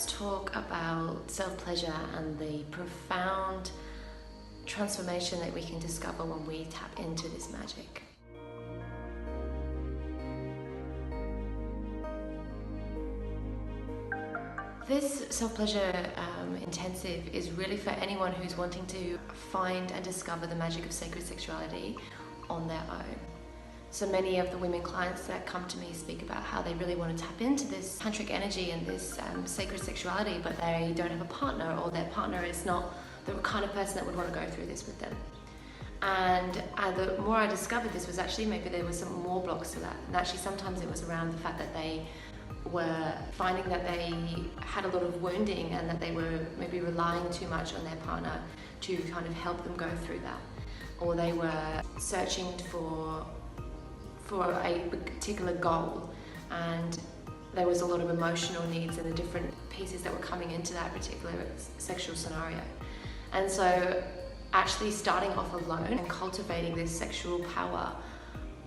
let's talk about self-pleasure and the profound transformation that we can discover when we tap into this magic. This self-pleasure intensive is really for anyone who's wanting to find and discover the magic of sacred sexuality on their own. So many of the women clients that come to me speak about how they really want to tap into this tantric energy and this sacred sexuality, but they don't have a partner, or their partner is not the kind of person that would want to go through this with them. And the more I discovered this was actually maybe there were some more blocks to that. And actually sometimes it was around the fact that they were finding that they had a lot of wounding and that they were maybe relying too much on their partner to kind of help them go through that. Or they were searching for a particular goal, and there was a lot of emotional needs and the different pieces that were coming into that particular sexual scenario. And so actually starting off alone and cultivating this sexual power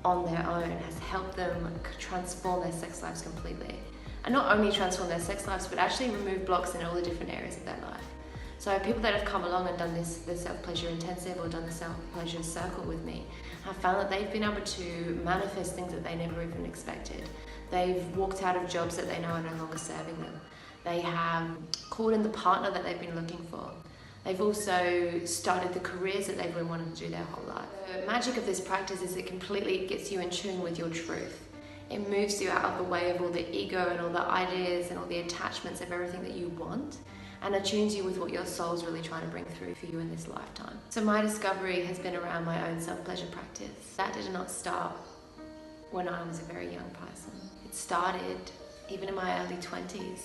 on their own has helped them transform their sex lives completely. And not only transform their sex lives, but actually remove blocks in all the different areas of their life. So people that have come along and done the self-pleasure intensive or done the self-pleasure circle with me have found that they've been able to manifest things that they never even expected. They've walked out of jobs that they know are no longer serving them. They have called in the partner that they've been looking for. They've also started the careers that they've been wanting to do their whole life. The magic of this practice is it completely gets you in tune with your truth. It moves you out of the way of all the ego and all the ideas and all the attachments of everything that you want, and attunes you with what your soul's really trying to bring through for you in this lifetime. So my discovery has been around my own self-pleasure practice. That did not start when I was a very young person. It started even in my early 20s.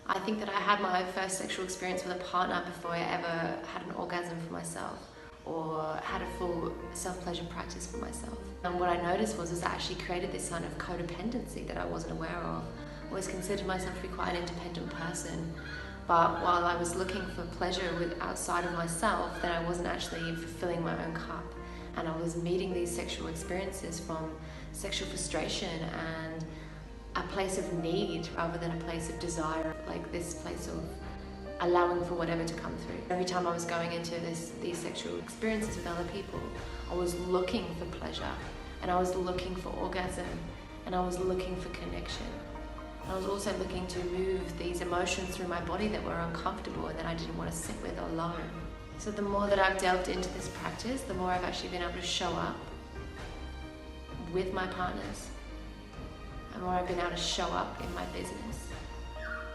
I think that I had my first sexual experience with a partner before I ever had an orgasm for myself or had a full self-pleasure practice for myself. And what I noticed was I actually created this kind of codependency that I wasn't aware of. I always considered myself to be quite an independent person, but while I was looking for pleasure outside of myself, then I wasn't actually fulfilling my own cup. And I was meeting these sexual experiences from sexual frustration and a place of need rather than a place of desire, like this place of allowing for whatever to come through. Every time I was going into these sexual experiences with other people, I was looking for pleasure, and I was looking for orgasm, and I was looking for connection. And I was also looking to move these emotions through my body that were uncomfortable and that I didn't want to sit with alone. So the more that I've delved into this practice, the more I've actually been able to show up with my partners, the more I've been able to show up in my business,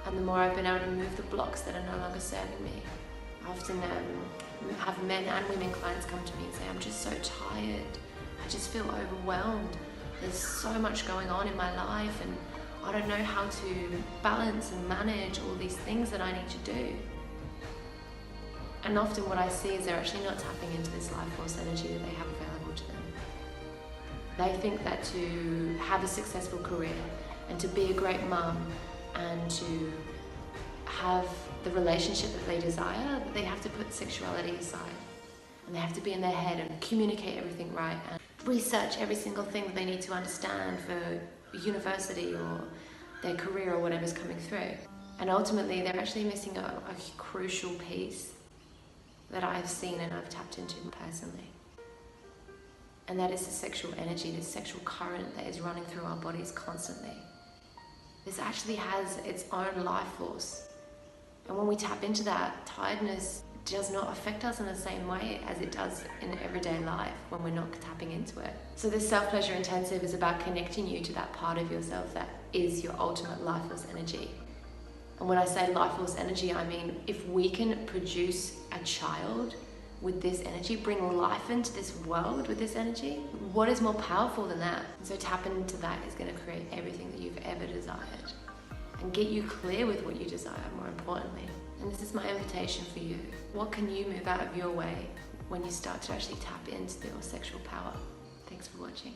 and the more I've been able to move the blocks that are no longer serving me. I often have men and women clients come to me and say, I'm just so tired, I just feel overwhelmed, there's so much going on in my life and I don't know how to balance and manage all these things that I need to do. And often what I see is they're actually not tapping into this life force energy that they have available to them. They think that to have a successful career and to be a great mum and to have the relationship that they desire, that they have to put sexuality aside. And they have to be in their head and communicate everything right and research every single thing that they need to understand for university or their career or whatever's coming through. And ultimately they're actually missing a crucial piece that I've seen and I've tapped into personally. And that is the sexual energy, this sexual current that is running through our bodies constantly. This actually has its own life force. And when we tap into that, tiredness does not affect us in the same way as it does in everyday life when we're not tapping into it. So this self-pleasure intensive is about connecting you to that part of yourself that is your ultimate life force energy. And when I say life force energy, I mean if we can produce a child with this energy, bring life into this world with this energy, what is more powerful than that? And so tapping into that is going to create everything that you've ever desired and get you clear with what you desire, more importantly. And this is my invitation for you. What can you move out of your way when you start to actually tap into your sexual power? Thanks for watching.